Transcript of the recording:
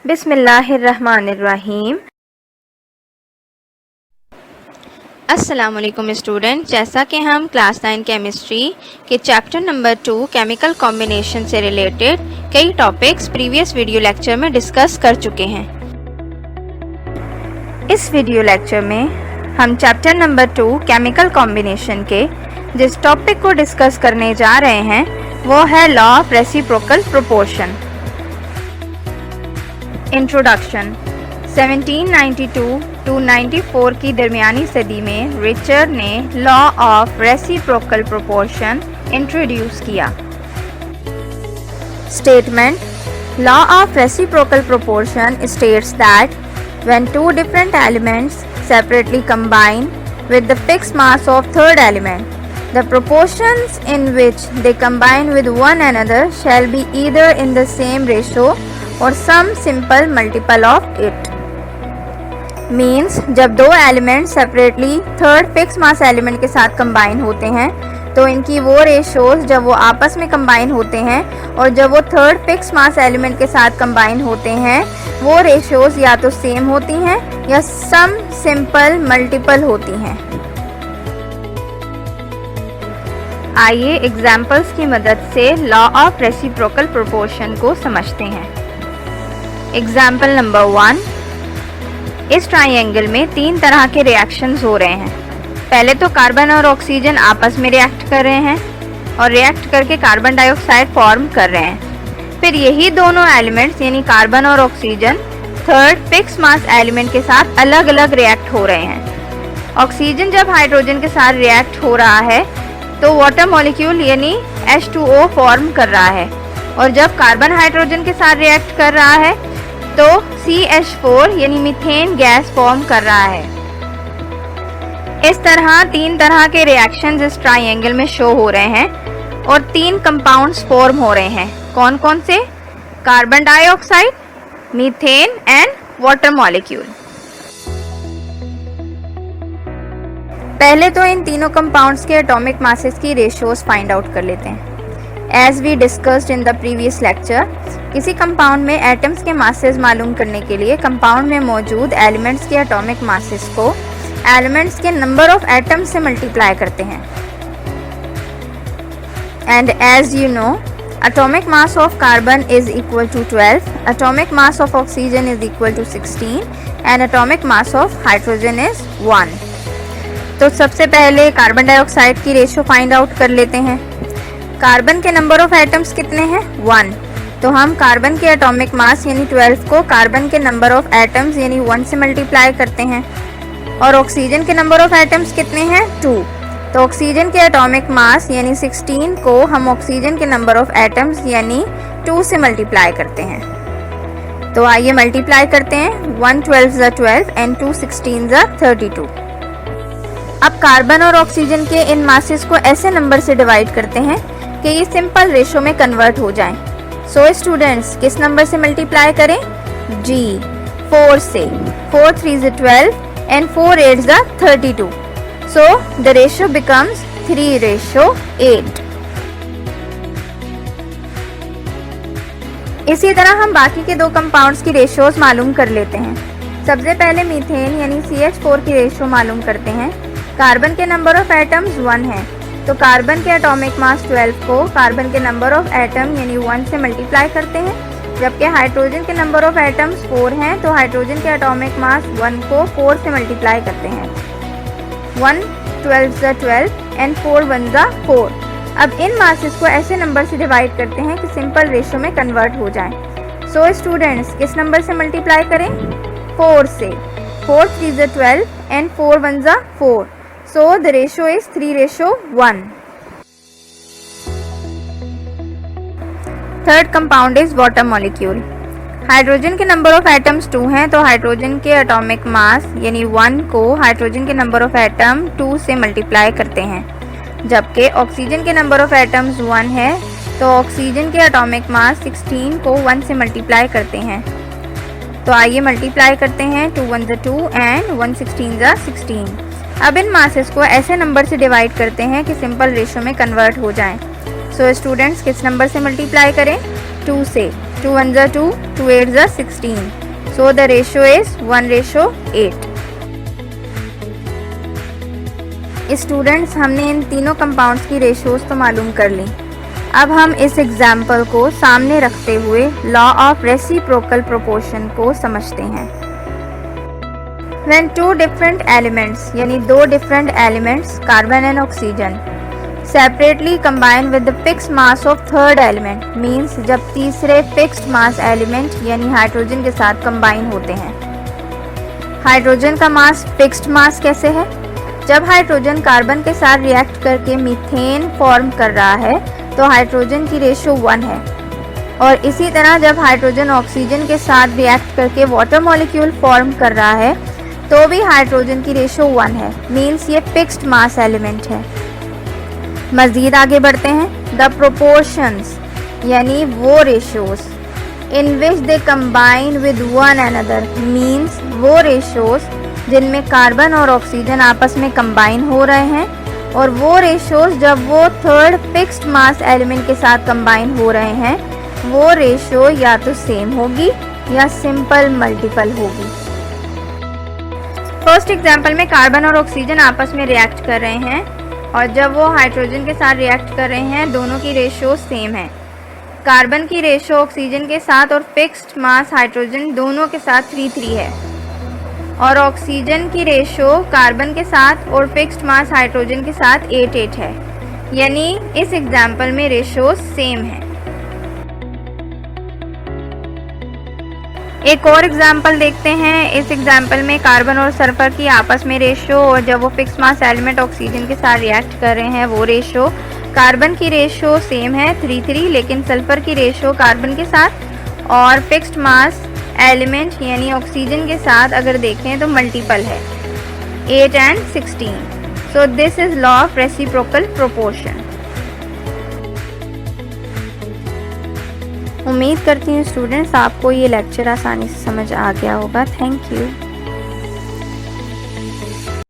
बिस्मिल्लाहिर्रहमानिर्रहीम। अस्सलामुअलैकुम स्टूडेंट, जैसा कि हम क्लास 9 केमिस्ट्री के चैप्टर नंबर 2 केमिकल कॉम्बिनेशन से रिलेटेड कई टॉपिक्स प्रीवियस वीडियो लेक्चर में डिस्कस कर चुके हैं। इस वीडियो लेक्चर में हम चैप्टर नंबर 2 केमिकल कॉम्बिनेशन के जिस टॉपिक को डिस्कस करने जा रहे हैं वो है law of reciprocal proportion. Introduction. 1792 to 94 की दरमियानी सदी में रिचर्ड ने law of reciprocal proportion introduce किया। Statement. Law of reciprocal proportion states that when two different elements separately combine with the fixed mass of third element, the proportions in which they combine with one another shall be either in the same ratio or some simple multiple of it. Means जब दो element separately third fix mass element के साथ combine होते हैं तो इनकी वो ratios जब वो आपस में कंबाइन होते हैं और जब वो थर्ड फिक्स मास एलिमेंट के साथ कंबाइन होते हैं वो रेशोज या तो सेम होती हैं या सम सिंपल मल्टीपल होती हैं। आइए एग्जाम्पल्स की मदद से लॉ ऑफ रेसिप्रोकल प्रोपोर्शन को समझते हैं। Example number 1। इस ट्राइंगल में 3 तरह के रिएक्शंस हो रहे हैं। पहले तो कार्बन और ऑक्सीजन आपस में रिएक्ट कर रहे हैं और रिएक्ट करके कार्बन डाइऑक्साइड फॉर्म कर रहे हैं। फिर यही दोनों एलिमेंट्स यानी कार्बन और oxygen third fix mass element के साथ अलग अलग रिएक्ट हो रहे हैं। ऑक्सीजन जब हाइड्रोजन के साथ रिएक्ट हो रहा है तो वाटर मॉलिक्यूल यानी H2O फॉर्म कर रहा है और जब कार्बन हाइड्रोजन के साथ रिएक्ट कर रहा है तो CH4 यानी मीथेन गैस फॉर्म कर रहा है। इस तरह 3 तरह के रिएक्शंस इस ट्राइंगल में शो हो रहे हैं और 3 कंपाउंड्स फॉर्म हो रहे हैं। कौन कौन से? Carbon dioxide, methane and water molecule. पहले तो इन तीनों कंपाउंड्स के एटॉमिक मासेस की रेशियोज फाइंड आउट कर लेते हैं। As we discussed in the previous lecture, किसी कंपाउंड में एटम्स के मासेस मालूम करने के लिए कंपाउंड में मौजूद एलिमेंट्स के एटॉमिक मासेस को एलिमेंट्स के नंबर ऑफ एटम्स से मल्टीप्लाई करते हैं। And as you know, atomic mass of carbon is equal to 12, atomic mass of oxygen is equal to 16 and atomic mass of hydrogen is 1. तो सबसे पहले carbon dioxide की ratio find out कर लेते हैं। कार्बन के नंबर ऑफ एटम्स कितने हैं? 1। तो हम कार्बन के एटॉमिक मास यानी 12 को कार्बन के नंबर ऑफ एटम्स यानी 1 से मल्टीप्लाई करते हैं। और ऑक्सीजन के नंबर ऑफ एटम्स कितने हैं? 2। तो ऑक्सीजन के एटॉमिक मास यानी 16 को हम ऑक्सीजन के नंबर ऑफ एटम्स यानी 2 से मल्टीप्लाई करते हैं। तो आइए मल्टीप्लाई करते हैं। 1 12 = 12 एंड 2 16 = 32। अब कार्बन और ऑक्सीजन के इन मासेस को ऐसे नंबर से डिवाइड करते हैं कि ये सिंपल रेशो में कन्वर्ट हो जाएं। सो स्टूडेंट्स, किस नंबर से मल्टीप्लाई करें? जी, 4 से। 4 3 = 12 and 4 8 = 32. So the ratio becomes 3:8. इसी तरह हम बाकी के 2 कंपाउंड्स की रेशियोज मालूम कर लेते हैं। सबसे पहले मीथेन यानी CH4 की रेशियो मालूम करते हैं। कार्बन के नंबर ऑफ एटम्स 1 है तो कार्बन के एटॉमिक मास 12 को कार्बन के नंबर ऑफ एटम यानी 1 से मल्टीप्लाई करते हैं। जबकि हाइड्रोजन के नंबर ऑफ एटम्स 4 हैं तो हाइड्रोजन के एटॉमिक मास 1 को 4 से मल्टीप्लाई करते हैं। 1 12 = 12 एंड 4 1 = 4। अब इन मासेस को ऐसे नंबर से डिवाइड करते हैं कि सिंपल रेशो में कन्वर्ट हो जाएं। सो स्टूडेंट्स, किस नंबर से मल्टीप्लाई करें? 4 से। 4 3 = 12 and 4 1 = 4। So the ratio is 3:1। Third compound is water molecule. Hydrogen के नंबर ऑफ एटम्स 2 हैं तो हाइड्रोजन के एटॉमिक मास यानी 1 को हाइड्रोजन के नंबर ऑफ एटम 2 से मल्टीप्लाई करते हैं। जबकि ऑक्सीजन के नंबर ऑफ एटम्स 1 है तो ऑक्सीजन के एटॉमिक मास 16 को 1 से मल्टीप्लाई करते हैं। तो आइए मल्टीप्लाई करते हैं। 2 1 = 2 एंड 1 16 = 16। अब इन मासेस को ऐसे नंबर से डिवाइड करते हैं कि सिंपल रेशो में कन्वर्ट हो जाएं। सो स्टूडेंट्स, किस नंबर से मल्टीप्लाई करें? 2 से। 2 1s are 2, 2 8s are 16. So the ratio is 1:8. Students, हमने इन तीनों कंपाउंड्स की रेशियोज तो मालूम कर ली। अब हम इस एग्जाम्पल को सामने रखते हुए लॉ ऑफ रेसिप्रोकल प्रोपोर्शन को समझते हैं। When two different elements, यानी दो different elements, carbon and oxygen, separately combine with the fixed mass of third element, means जब तीसरे fixed mass element यानी हाइड्रोजन के साथ कंबाइन होते हैं। हाइड्रोजन का मास फिक्स्ड मास कैसे है? जब हाइड्रोजन कार्बन के साथ रिएक्ट करके मीथेन फॉर्म कर रहा है तो हाइड्रोजन की रेशियो 1 है, और इसी तरह जब हाइड्रोजन ऑक्सीजन के साथ रिएक्ट करके वाटर मॉलिक्यूल फॉर्म कर रहा है तो भी हाइड्रोजन की रेशियो 1 है, मीन्स ये फिक्स्ड मास एलिमेंट है। मज़ीद आगे बढ़ते हैं। द प्रोपोर्शंस यानी वो ratios in which they combine with one another, means वो रेशियोज जिनमें कार्बन और ऑक्सीजन आपस में कंबाइन हो रहे हैं, और वो रेशियोज जब वो थर्ड फिक्स्ड मास एलिमेंट के साथ कंबाइन हो रहे हैं, वो रेशियो या तो सेम होगी या सिंपल मल्टीपल होगी। फर्स्ट एग्जांपल में कार्बन और ऑक्सीजन आपस में रिएक्ट कर रहे हैं, और जब वो हाइड्रोजन के साथ रिएक्ट कर रहे हैं दोनों की रेशियो सेम है। कार्बन की रेशियो ऑक्सीजन के साथ और फिक्स्ड मास हाइड्रोजन दोनों के साथ 3:3 है, और ऑक्सीजन की रेशियो कार्बन के साथ और फिक्स्ड मास हाइड्रोजन के साथ 8:8 है, यानी इस एग्जाम्पल में रेशियो सेम है। एक और एग्जाम्पल देखते हैं। इस एग्जाम्पल में कार्बन और सल्फर की आपस में रेशियो, और जब वो फिक्स्ड मास एलिमेंट ऑक्सीजन के साथ रिएक्ट कर रहे हैं वो रेशियो, कार्बन की रेशियो सेम है 3:3, लेकिन सल्फर की रेशियो कार्बन के साथ और फिक्स्ड मास एलिमेंट यानी ऑक्सीजन के साथ अगर देखें तो मल्टीपल है, 8 and 16. So this is law of reciprocal proportion. उम्मीद करती हूँ स्टूडेंट्स आपको ये लेक्चर आसानी से समझ आ गया होगा। Thank you.